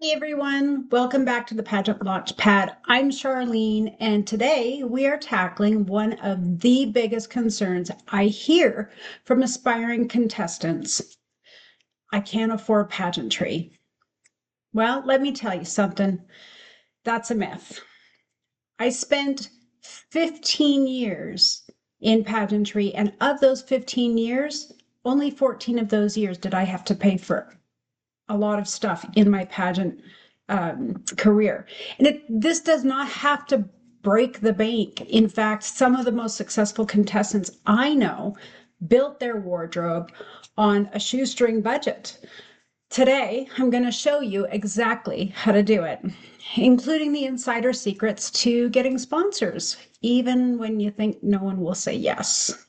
Hey everyone, welcome back to the Pageant Launchpad. I'm Charlene, and today we are tackling one of the biggest concerns I hear from aspiring contestants. I can't afford pageantry. Well, let me tell you something. That's a myth. I spent 15 years in pageantry, and of those 15 years, only 14 of those years did I have to pay for a lot of stuff in my pageant career. And this does not have to break the bank. In fact, some of the most successful contestants I know built their wardrobe on a shoestring budget. Today, I'm going to show you exactly how to do it, including the insider secrets to getting sponsors, even when you think no one will say yes.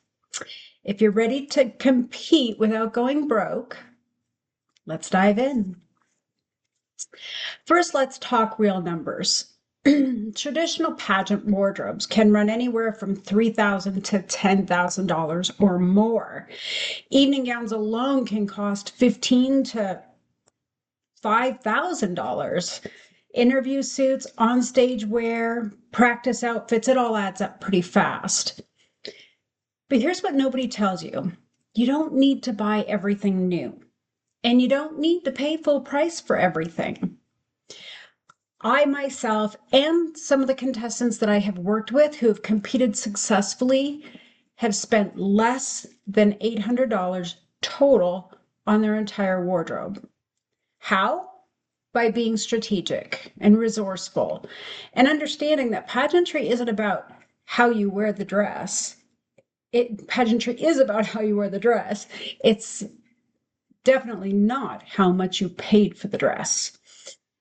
If you're ready to compete without going broke, let's dive in. First, let's talk real numbers. Traditional pageant wardrobes can run anywhere from $3,000 to $10,000 or more. Evening gowns alone can cost $15,000 to $5,000. Interview suits, onstage wear, practice outfits, it all adds up pretty fast. But here's what nobody tells you. You don't need to buy everything new, and you don't need to pay full price for everything. I myself and some of the contestants that I have worked with who have competed successfully have spent less than $800 total on their entire wardrobe. How? By being strategic and resourceful and understanding that pageantry isn't about how you wear the dress. Pageantry is about how you wear the dress. It's definitely not how much you paid for the dress.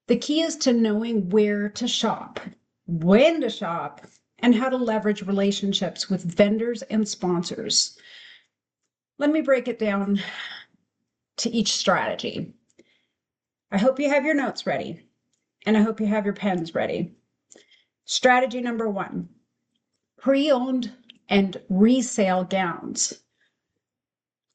The key is to knowing where to shop, when to shop, and how to leverage relationships with vendors and sponsors. Let me break it down to each strategy. I hope you have your notes ready, and I hope you have your pens ready. Strategy number 1, pre-owned and resale gowns.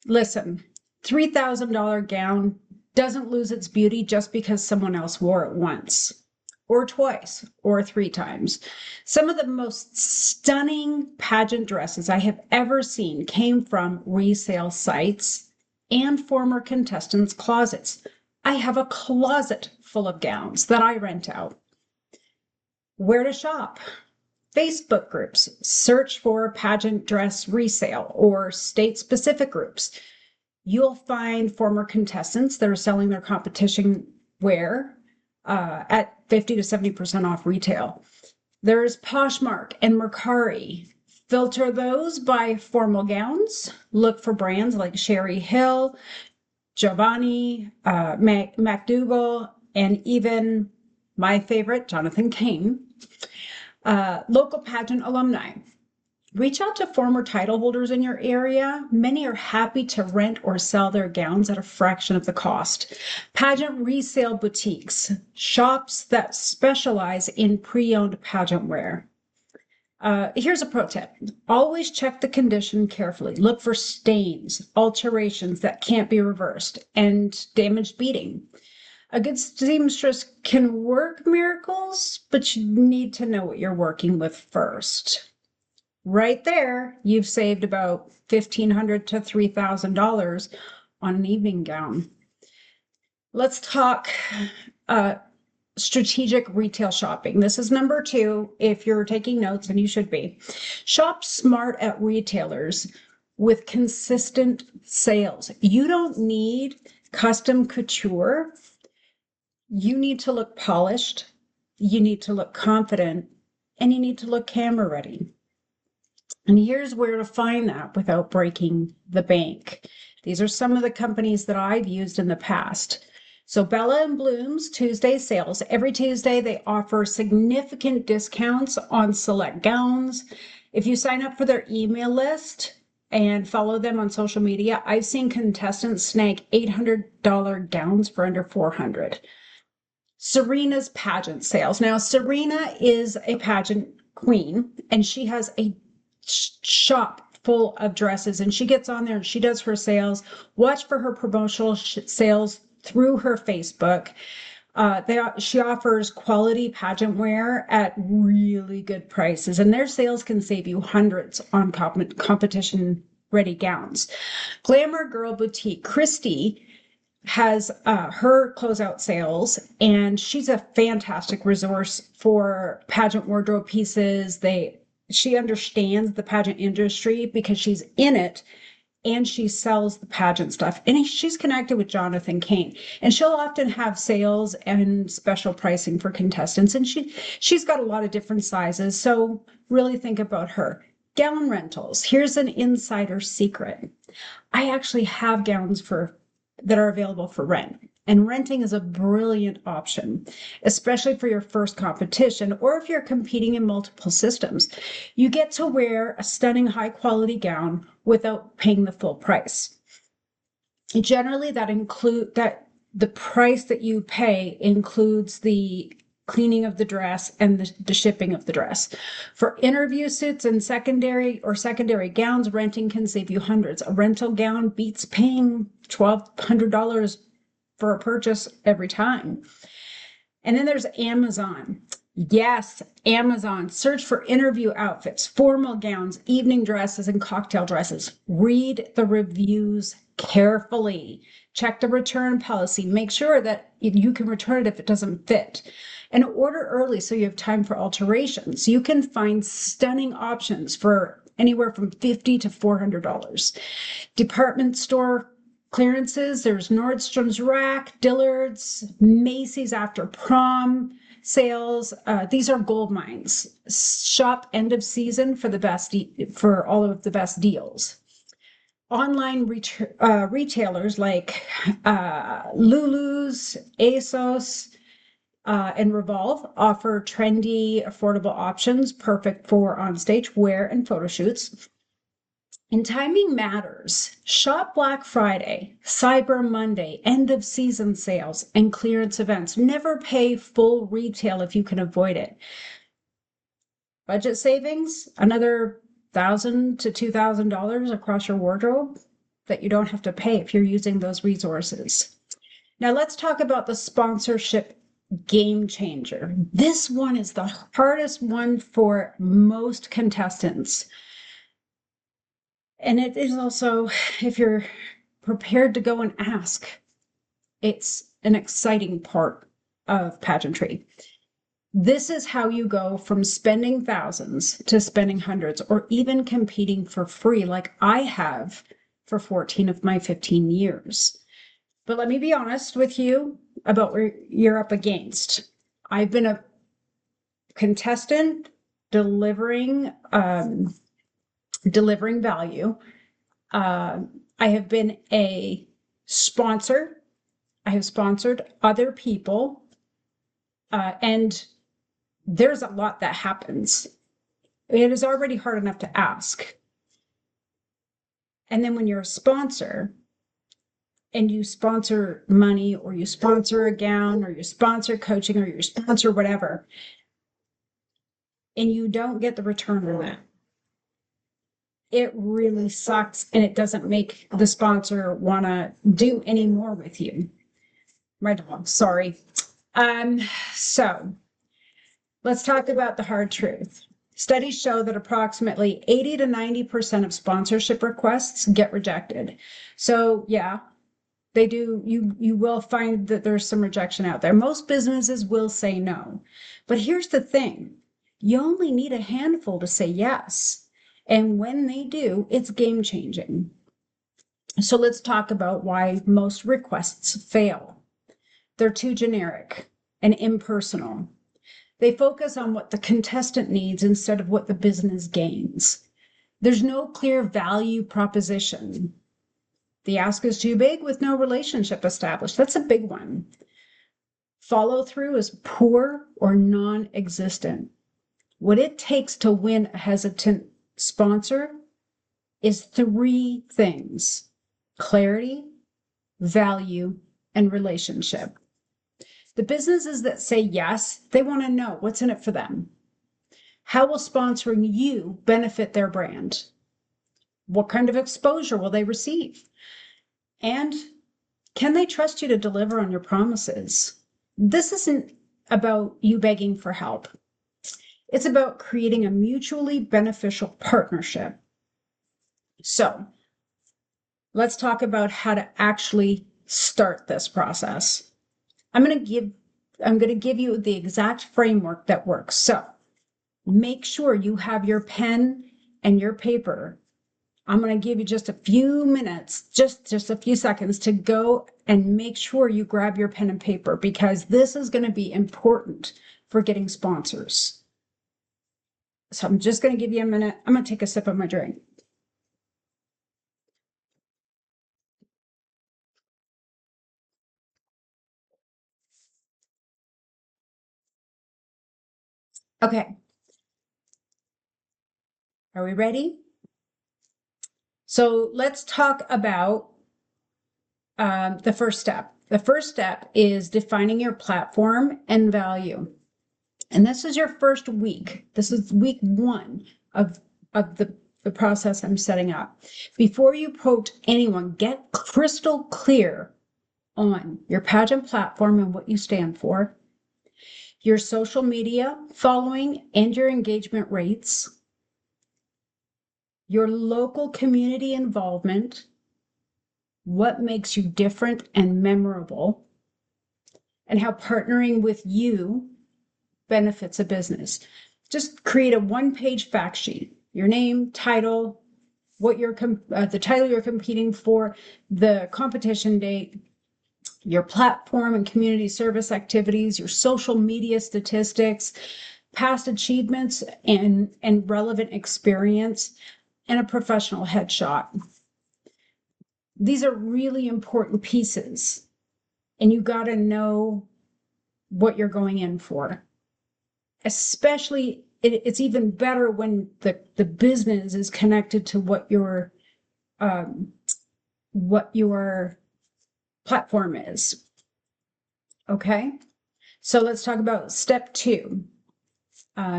Listen, $3,000 gown doesn't lose its beauty just because someone else wore it once or twice or 3 times. Some of the most stunning pageant dresses I have ever seen came from resale sites and former contestants' closets. I have a closet full of gowns that I rent out. Where to shop? Facebook groups. Search for pageant dress resale or state-specific groups. You'll find former contestants that are selling their competition wear at 50 to 70% off retail. There's Poshmark and Mercari. Filter those by formal gowns. Look for brands like Sherry Hill, Giovanni, MacDougall, and even my favorite, Jonathan Kane. Local pageant alumni. Reach out to former title holders in your area. Many are happy to rent or sell their gowns at a fraction of the cost. Pageant resale boutiques, shops that specialize in pre-owned pageant wear. Here's a pro tip. Always check the condition carefully. Look for stains, alterations that can't be reversed, and damaged beading. A good seamstress can work miracles, but you need to know what you're working with first. Right there, you've saved about $1,500 to $3,000 on an evening gown. Let's talk strategic retail shopping. This is number 2. If you're taking notes, and you should be. Shop smart at retailers with consistent sales. You don't need custom couture. You need to look polished, you need to look confident, and you need to look camera ready. And here's where to find that without breaking the bank. These are some of the companies that I've used in the past. So Bella and Bloom's Tuesday sales. Every Tuesday, they offer significant discounts on select gowns. If you sign up for their email list and follow them on social media, I've seen contestants snag $800 gowns for under $400. Serena's pageant sales. Now, Serena is a pageant queen, and she has a shop full of dresses, and she gets on there and she does her sales. Watch for her promotional sales through her Facebook. She offers quality pageant wear at really good prices, and their sales can save you hundreds on competition ready gowns. Glamour Girl Boutique, Christy has her closeout sales, and she's a fantastic resource for pageant wardrobe pieces. She understands the pageant industry because she's in it, and she sells the pageant stuff. And she's connected with Jonathan Kane, and she'll often have sales and special pricing for contestants. And she's got a lot of different sizes. So really think about her. Gown rentals. Here's an insider secret. I actually have gowns that are available for rent. And renting is a brilliant option, especially for your first competition or if you're competing in multiple systems. You get to wear a stunning high quality gown without paying the full price. Generally, that the price that you pay includes the cleaning of the dress and the shipping of the dress. For interview suits and secondary gowns, renting can save you hundreds. A rental gown beats paying $1,200 for a purchase every time. And then there's Amazon. Yes, Amazon. Search for interview outfits, formal gowns, evening dresses, and cocktail dresses. Read the reviews carefully. Check the return policy. Make sure that you can return it if it doesn't fit. And order early so you have time for alterations. You can find stunning options for anywhere from $50 to $400. Department store clearances, there's Nordstrom's Rack, Dillard's, Macy's After Prom sales. These are gold mines. Shop end of season for all of the best deals. Online retailers like Lulu's, ASOS, and Revolve offer trendy, affordable options, perfect for onstage wear and photo shoots. And timing matters. Shop Black Friday, Cyber Monday, end of season sales, and clearance events. Never pay full retail if you can avoid it. Budget savings, another $1,000 to $2,000 across your wardrobe that you don't have to pay if you're using those resources. Now let's talk about the sponsorship game changer. This one is the hardest one for most contestants. And it is also, if you're prepared to go and ask, it's an exciting part of pageantry. This is how you go from spending thousands to spending hundreds, or even competing for free like I have for 14 of my 15 years. But let me be honest with you about where you're up against. I've been a contestant delivering value. I have been a sponsor. I have sponsored other people. And there's a lot that happens. It is already hard enough to ask. And then when you're a sponsor and you sponsor money, or you sponsor a gown, or you sponsor coaching, or you sponsor whatever, and you don't get the return on that, it really sucks, and it doesn't make the sponsor want to do any more with you. My dog, sorry. So let's talk about the hard truth. Studies show that approximately 80 to 90% of sponsorship requests get rejected. So yeah, they do. You will find that there's some rejection out there. Most businesses will say no. But here's the thing. You only need a handful to say yes. And when they do, it's game changing. So let's talk about why most requests fail. They're too generic and impersonal. They focus on what the contestant needs instead of what the business gains. There's no clear value proposition. The ask is too big with no relationship established. That's a big one. Follow through is poor or non existent. What it takes to win a hesitant sponsor is three things: clarity, value, and relationship. The businesses that say yes, they want to know what's in it for them. How will sponsoring you benefit their brand? What kind of exposure will they receive? And can they trust you to deliver on your promises? This isn't about you begging for help. It's about creating a mutually beneficial partnership. So let's talk about how to actually start this process. I'm going to give you the exact framework that works. So make sure you have your pen and your paper. I'm going to give you just a few minutes, just a few seconds to go and make sure you grab your pen and paper, because this is going to be important for getting sponsors. So I'm just going to give you a minute. I'm going to take a sip of my drink. Okay. Are we ready? So let's talk about the first step. The first step is defining your platform and value. And this is your first week. This is week one of the process I'm setting up. Before you approach anyone, get crystal clear on your pageant platform and what you stand for, your social media following and your engagement rates, your local community involvement, what makes you different and memorable, and how partnering with you benefits a business. Just create a one-page fact sheet: your name, title, what you're the title you're competing for, the competition date, your platform and community service activities, your social media statistics, past achievements and relevant experience, and a professional headshot. These are really important pieces, and you got to know what you're going in for. Especially, it's even better when the business is connected to what your platform is. Okay, so let's talk about step two.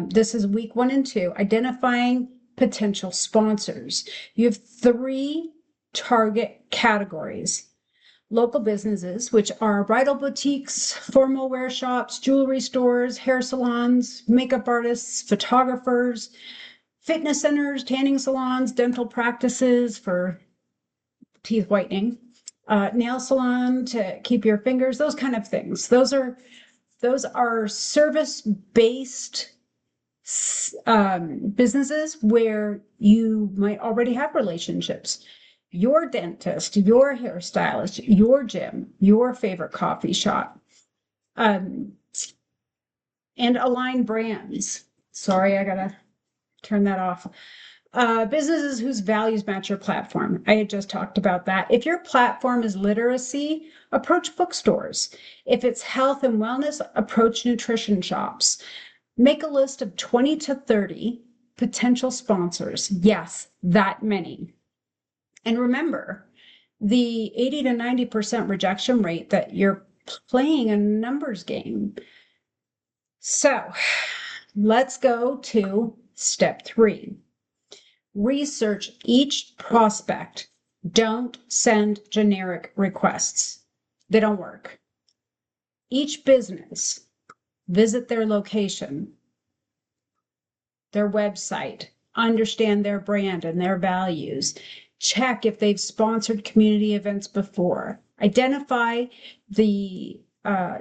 This is week 1 and 2, identifying potential sponsors. You have 3 target categories: local businesses, which are bridal boutiques, formal wear shops, jewelry stores, hair salons, makeup artists, photographers, fitness centers, tanning salons, dental practices for teeth whitening, nail salon to keep your fingers, those kind of things. Those are service-based businesses where you might already have relationships. Your dentist, your hairstylist, your gym, your favorite coffee shop, and align brands. Sorry, I gotta turn that off. Businesses whose values match your platform. I had just talked about that. If your platform is literacy, approach bookstores. If it's health and wellness, approach nutrition shops. Make a list of 20 to 30 potential sponsors. Yes, that many. And remember, the 80 to 90% rejection rate, that you're playing a numbers game. So let's go to step 3. Research each prospect. Don't send generic requests. They don't work. Each business, visit their location, their website, understand their brand and their values. Check if they've sponsored community events before. Identify the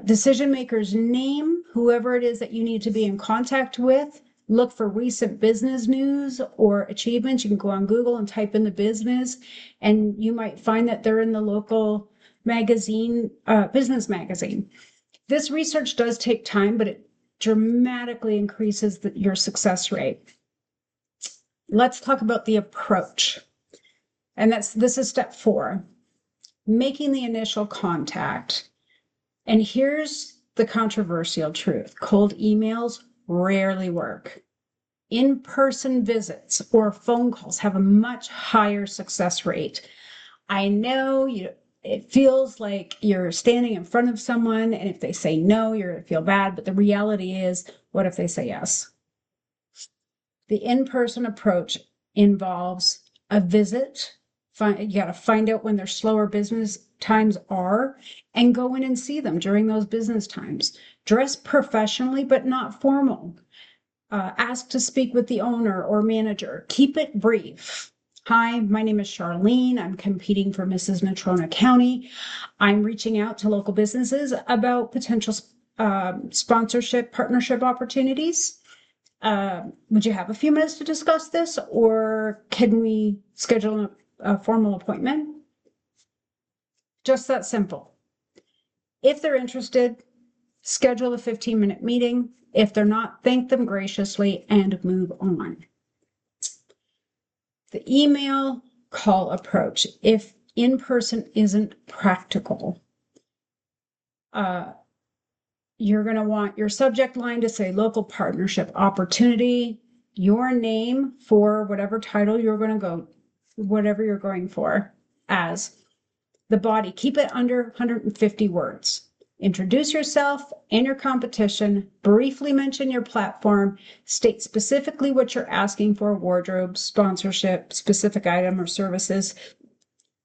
decision maker's name, whoever it is that you need to be in contact with. Look for recent business news or achievements. You can go on Google and type in the business, and you might find that they're in the local magazine, business magazine. This research does take time, but dramatically increases your success rate. Let's talk about the approach. And this is step 4, making the initial contact. And here's the controversial truth. Cold emails rarely work. In-person visits or phone calls have a much higher success rate. I know it feels like you're standing in front of someone, and if they say no, you're going to feel bad. But the reality is, what if they say yes? The in-person approach involves a visit. You got to find out when their slower business times are and go in and see them during those business times. Dress professionally, but not formal. Ask to speak with the owner or manager. Keep it brief. Hi, my name is Charlene. I'm competing for Mrs. Natrona County. I'm reaching out to local businesses about potential sponsorship, partnership opportunities. Would you have a few minutes to discuss this, or can we schedule a formal appointment? Just that simple. If they're interested, schedule a 15-minute meeting. If they're not, thank them graciously and move on. The email call approach, if in-person isn't practical, you're going to want your subject line to say local partnership opportunity, your name for whatever title you're going to go, whatever you're going for, as the body. Keep it under 150 words. Introduce yourself and your competition, briefly mention your platform, state specifically what you're asking for, wardrobe, sponsorship, specific item or services,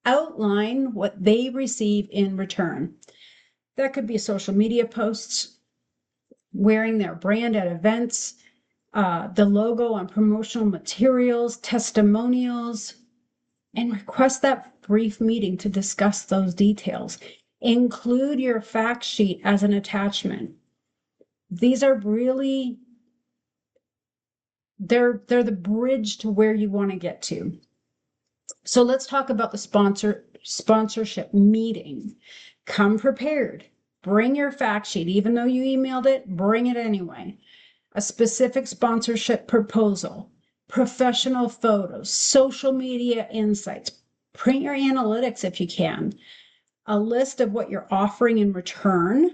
outline what they receive in return. That could be social media posts, wearing their brand at events, the logo on promotional materials, testimonials, and request that brief meeting to discuss those details. Include your fact sheet as an attachment. These are really, they're the bridge to where you want to get to. So let's talk about the sponsorship meeting. Come prepared. Bring your fact sheet. Even though you emailed it, bring it anyway. A specific sponsorship proposal, professional photos, social media insights. Print your analytics if you can. A list of what you're offering in return.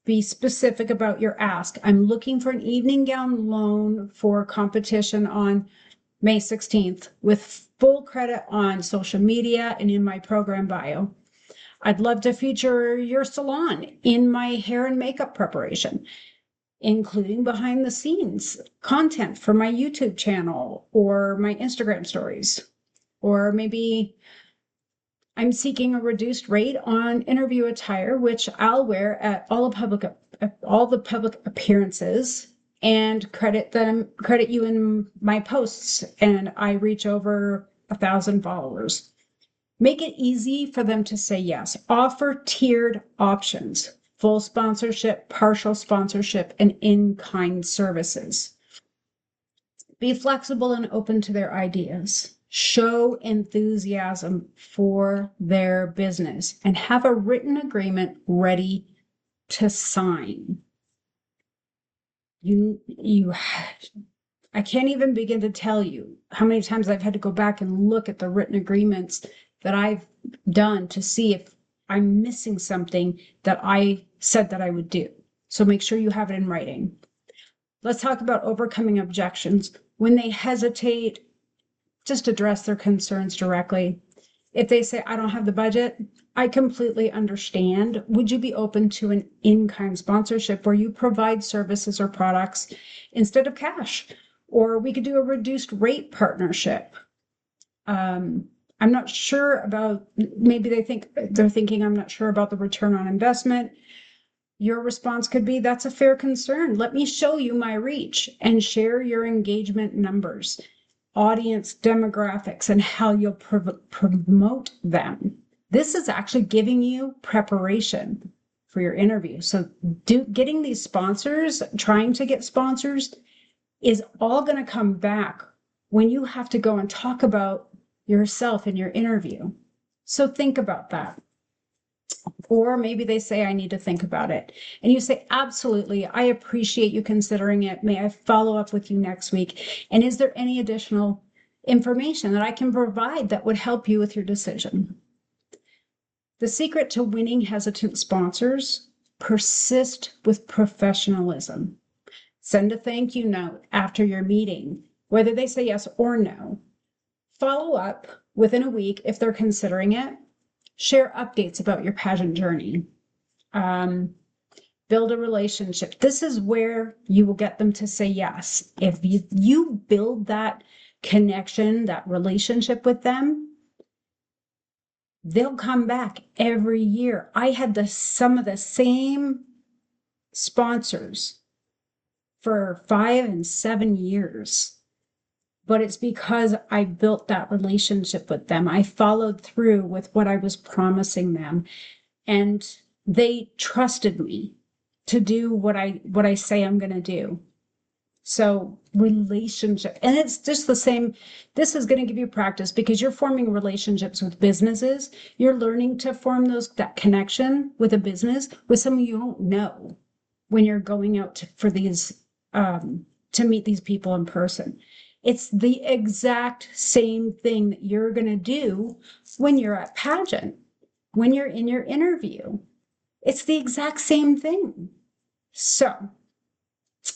Be specific about your ask. I'm looking for an evening gown loan for competition on May 16th with full credit on social media and in my program bio. I'd love to feature your salon in my hair and makeup preparation, including behind the scenes content for my YouTube channel or my Instagram stories. Or maybe I'm seeking a reduced rate on interview attire, which I'll wear at all the public appearances and credit you in my posts, and I reach over 1,000 followers. Make it easy for them to say yes. Offer tiered options, full sponsorship, partial sponsorship, and in-kind services. Be flexible and open to their ideas. Show enthusiasm for their business and have a written agreement ready to sign. I can't even begin to tell you how many times I've had to go back and look at the written agreements that I've done to see if I'm missing something that I said that I would do. So make sure you have it in writing. Let's talk about overcoming objections. When they hesitate, just address their concerns directly. If they say, I don't have the budget, I completely understand. Would you be open to an in-kind sponsorship where you provide services or products instead of cash? Or we could do a reduced rate partnership. I'm not sure about, maybe they're thinking, I'm not sure about the return on investment. Your response could be, that's a fair concern. Let me show you my reach and share your engagement numbers, audience demographics, and how you'll promote them. This is actually giving you preparation for your interview. So getting these sponsors, trying to get sponsors, is all going to come back when you have to go and talk about yourself in your interview. So think about that. Or maybe they say, I need to think about it. And you say, absolutely, I appreciate you considering it. May I follow up with you next week? And is there any additional information that I can provide that would help you with your decision? The secret to winning hesitant sponsors: persist with professionalism. Send a thank you note after your meeting, whether they say yes or no. Follow up within a week if they're considering it. Share updates about your pageant journey. Build a relationship. This is where you will get them to say yes. If you build that connection, that relationship with them, they'll come back every year. I had some of the same sponsors for 5 and 7 years, but it's because I built that relationship with them. I followed through with what I was promising them, and they trusted me to do what I say I'm going to do. So relationship, and it's just the same. This is going to give you practice because you're forming relationships with businesses. You're learning to form that connection with a business with someone you don't know when you're going out for these to meet these people in person. It's the exact same thing that you're going to do when you're at pageant, when you're in your interview. It's the exact same thing. So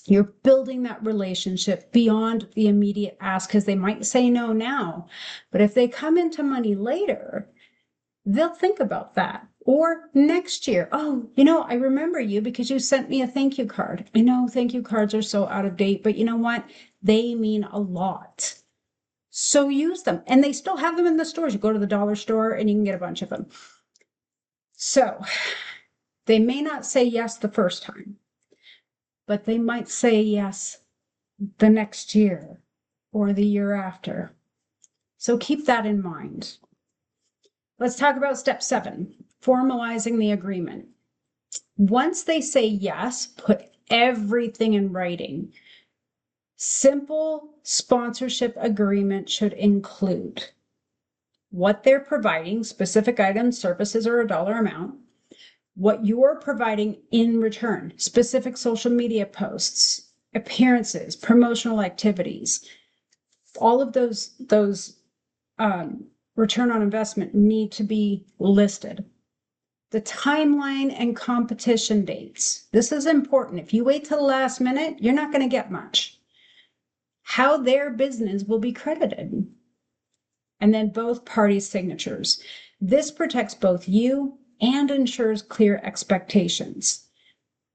you're building that relationship beyond the immediate ask, because they might say no now, but if they come into money later, they'll think about that. Or next year, oh, I remember you because you sent me a thank you card. I know thank you cards are so out of date, but you know what? They mean a lot. So use them. And they still have them in the stores. You go to the dollar store and you can get a bunch of them. So they may not say yes the first time, but they might say yes the next year or the year after. So keep that in mind. Let's talk about step 7, formalizing the agreement. Once they say yes, put everything in writing. Simple sponsorship agreement should include what they're providing, specific items, services, or a dollar amount, what you're providing in return, specific social media posts, appearances, promotional activities. All of those return on investment need to be listed. The timeline and competition dates. This is important. If you wait till the last minute, you're not going to get much. How their business will be credited. And then both parties' signatures. This protects both you and ensures clear expectations.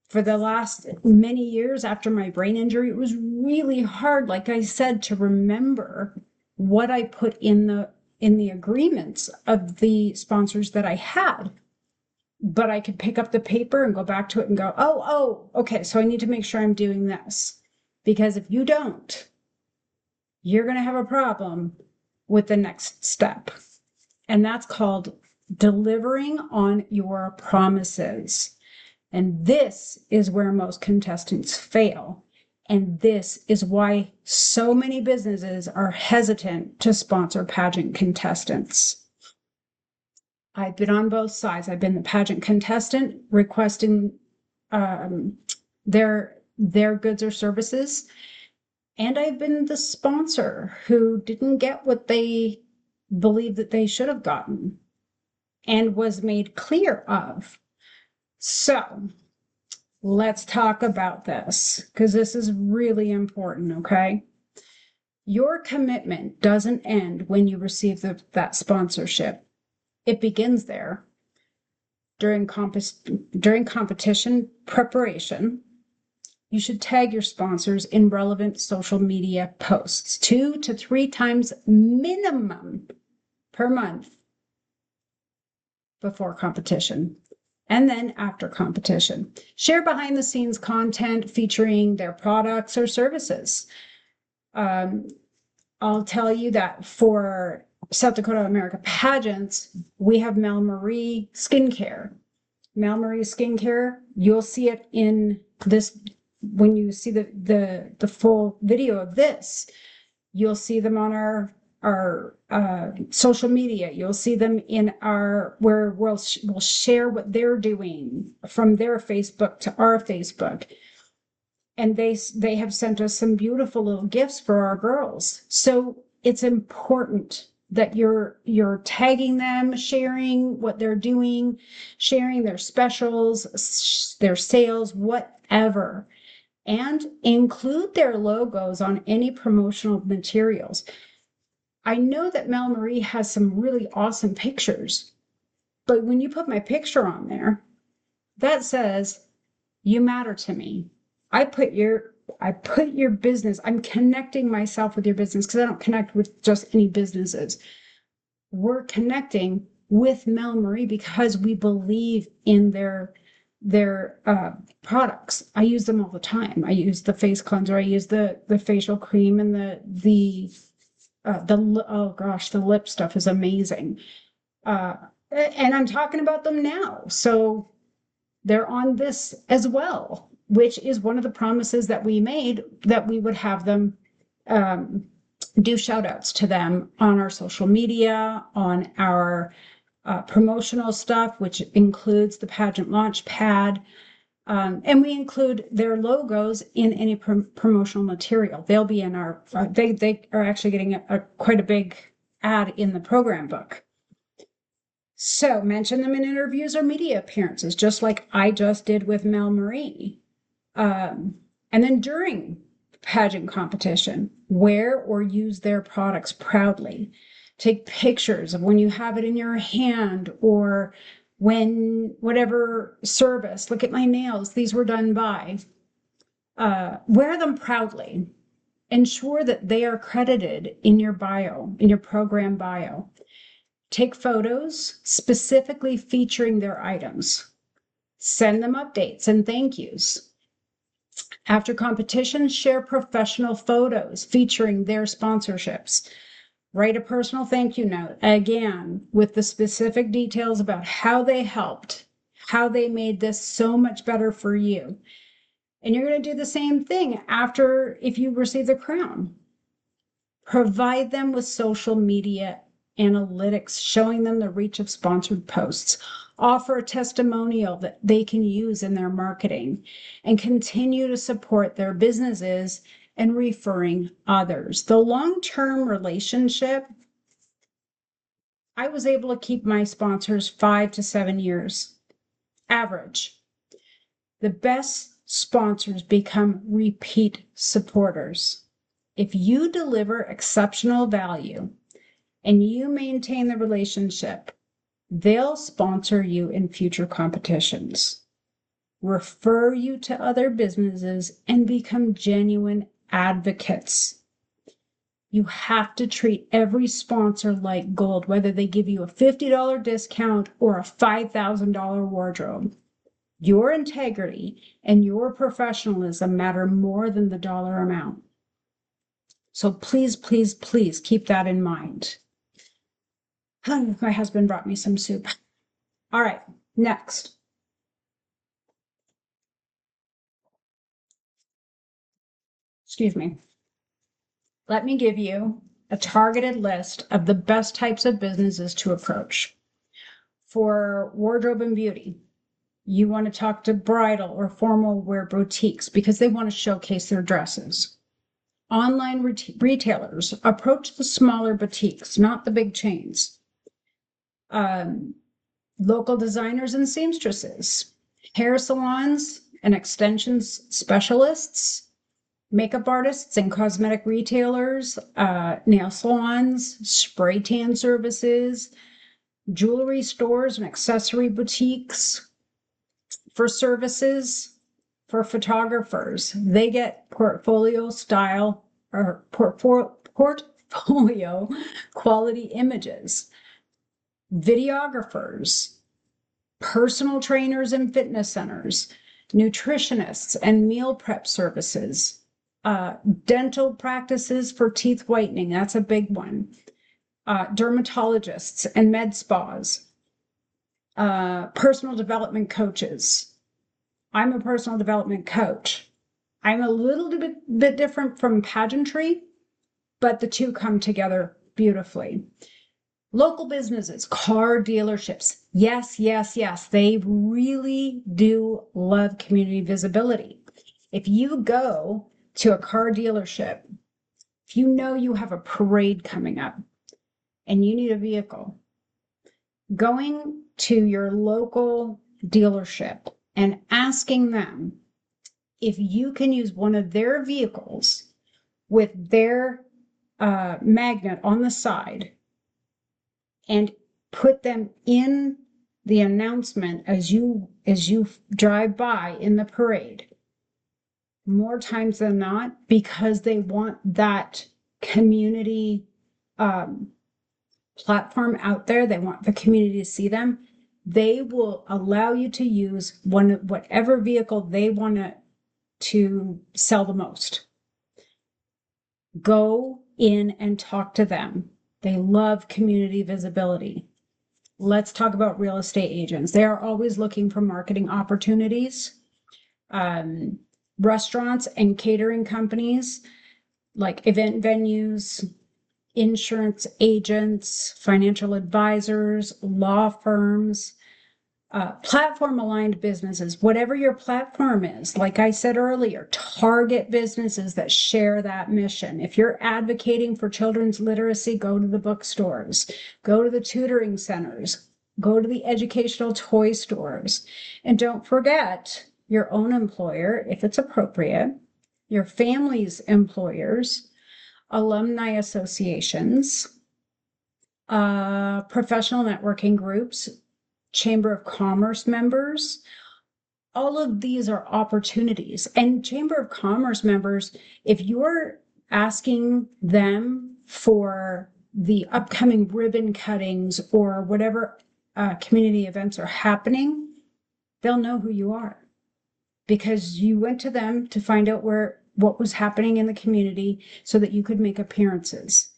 For the last many years after my brain injury, it was really hard, like I said, to remember what I put in the agreements of the sponsors that I had. But I could pick up the paper and go back to it and go, oh, okay, so I need to make sure I'm doing this. Because if you don't, you're going to have a problem with the next step. And that's called delivering on your promises. And this is where most contestants fail. And this is why so many businesses are hesitant to sponsor pageant contestants. I've been on both sides. I've been the pageant contestant requesting their goods or services. And I've been the sponsor who didn't get what they believed that they should have gotten and was made clear of. So let's talk about this, because this is really important, okay? Your commitment doesn't end when you receive that sponsorship. It begins there. During competition preparation, you should tag your sponsors in relevant social media posts 2 to 3 times minimum per month before competition and then after competition. Share behind the scenes content featuring their products or services. I'll tell you that for South Dakota America pageants, we have Mel Marie Skincare. Mel Marie Skincare, you'll see it in this. When you see the full video of this, you'll see them on our social media. You'll see them in where we'll share what they're doing from their Facebook to our Facebook. And they have sent us some beautiful little gifts for our girls. So it's important that you're tagging them, sharing what they're doing, sharing their specials, their sales, whatever, and include their logos on any promotional materials. I know that Mel Marie has some really awesome pictures, but when you put my picture on there, that says you matter to me. I put your business, I'm connecting myself with your business because I don't connect with just any businesses. We're connecting with Mel Marie because we believe in their products. I use them all the time. I use the face cleanser, I use the facial cream, and oh gosh, the lip stuff is amazing. And I'm talking about them now. So they're on this as well, which is one of the promises that we made, that we would have them do shout outs to them on our social media, on our promotional stuff, which includes the pageant launch pad. And we include their logos in any promotional material. They'll be in our, they are actually getting quite a big ad in the program book. So mention them in interviews or media appearances, just like I just did with Mel Marie. And then during pageant competition, wear or use their products proudly. Take pictures of when you have it in your hand, or when whatever service. Look at my nails, these were done by. Wear them proudly. Ensure that they are credited in your bio, in your program bio. Take photos specifically featuring their items. Send them updates and thank yous. After competition, share professional photos featuring their sponsorships. Write a personal thank you note, again, with the specific details about how they helped, how they made this so much better for you. And you're going to do the same thing after, if you receive the crown. Provide them with social media analytics showing them the reach of sponsored posts. Offer a testimonial that they can use in their marketing, and continue to support their businesses and referring others. The long-term relationship, I was able to keep my sponsors 5 to 7 years average. The best sponsors become repeat supporters. If you deliver exceptional value and you maintain the relationship, they'll sponsor you in future competitions, refer you to other businesses, and become genuine advocates. You have to treat every sponsor like gold, whether they give you a $50 discount or a $5,000 wardrobe. Your integrity and your professionalism matter more than the dollar amount. So please, please, please keep that in mind. My husband brought me some soup. All right, next. Excuse me. Let me give you a targeted list of the best types of businesses to approach. For wardrobe and beauty, you want to talk to bridal or formal wear boutiques because they want to showcase their dresses. Online retailers, approach the smaller boutiques, not the big chains. Local designers and seamstresses, hair salons and extensions specialists, makeup artists and cosmetic retailers, nail salons, spray tan services, jewelry stores and accessory boutiques. For services, for photographers, they get portfolio style or portfolio quality images. Videographers, personal trainers and fitness centers, nutritionists and meal prep services, dental practices for teeth whitening, that's a big one, dermatologists and med spas, personal development coaches. I'm a personal development coach. I'm a little bit different from pageantry, but the two come together beautifully. Local businesses, car dealerships. Yes, yes, yes. They really do love community visibility. If you go to a car dealership, if you know you have a parade coming up and you need a vehicle, going to your local dealership and asking them if you can use one of their vehicles with their magnet on the side and put them in the announcement as you drive by in the parade, more times than not, because they want that community platform out there. They want the community to see them. They will allow you to use whatever vehicle they want to sell the most. Go in and talk to them. They love community visibility. Let's talk about real estate agents. They are always looking for marketing opportunities. Restaurants and catering companies, like event venues, insurance agents, financial advisors, law firms, platform-aligned businesses, whatever your platform is. Like I said earlier, target businesses that share that mission. If you're advocating for children's literacy, go to the bookstores, go to the tutoring centers, go to the educational toy stores, and don't forget your own employer, if it's appropriate, your family's employers, alumni associations, professional networking groups, Chamber of Commerce members. All of these are opportunities. And Chamber of Commerce members, if you're asking them for the upcoming ribbon cuttings or whatever community events are happening, they'll know who you are because you went to them to find out what was happening in the community so that you could make appearances.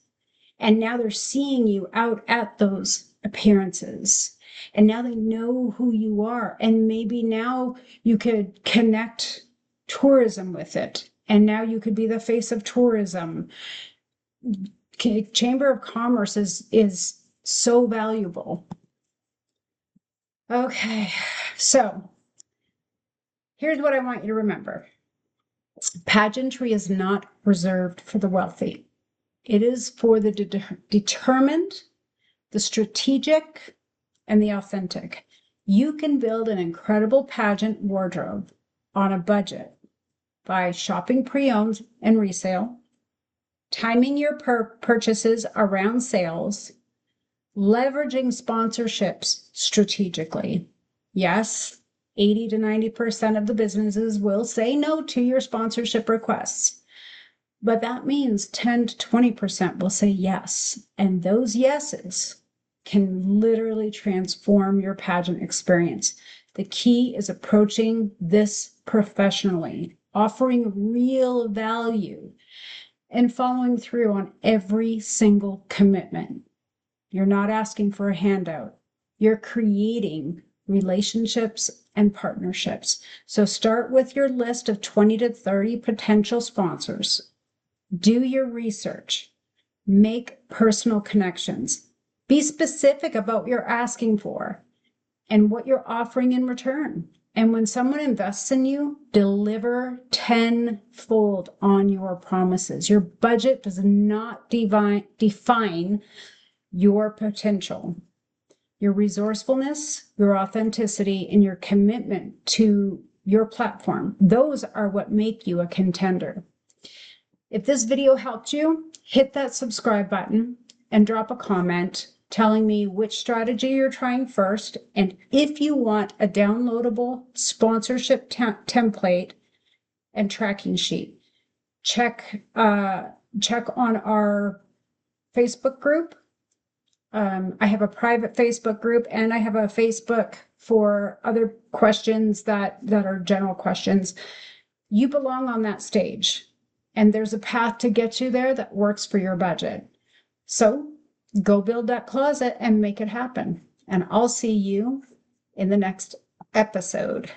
And now they're seeing you out at those appearances. And now they know who you are. And maybe now you could connect tourism with it. And now you could be the face of tourism. Chamber of Commerce is so valuable. Okay, so here's what I want you to remember. Pageantry is not reserved for the wealthy. It is for the determined, the strategic, and the authentic. You can build an incredible pageant wardrobe on a budget by shopping pre-owned and resale, timing your purchases around sales, leveraging sponsorships strategically. Yes, 80 to 90% of the businesses will say no to your sponsorship requests, but that means 10 to 20% will say yes. And those yeses can literally transform your pageant experience. The key is approaching this professionally, offering real value, and following through on every single commitment. You're not asking for a handout. You're creating relationships and partnerships. So start with your list of 20 to 30 potential sponsors. Do your research. Make personal connections. Be specific about what you're asking for and what you're offering in return. And when someone invests in you, deliver tenfold on your promises. Your budget does not define your potential. Your resourcefulness, your authenticity, and your commitment to your platform, those are what make you a contender. If this video helped you, hit that subscribe button and drop a comment telling me which strategy you're trying first, and if you want a downloadable sponsorship template and tracking sheet. Check on our Facebook group. I have a private Facebook group, and I have a Facebook for other questions that are general questions. You belong on that stage, and there's a path to get you there that works for your budget. So go build that closet and make it happen. And I'll see you in the next episode.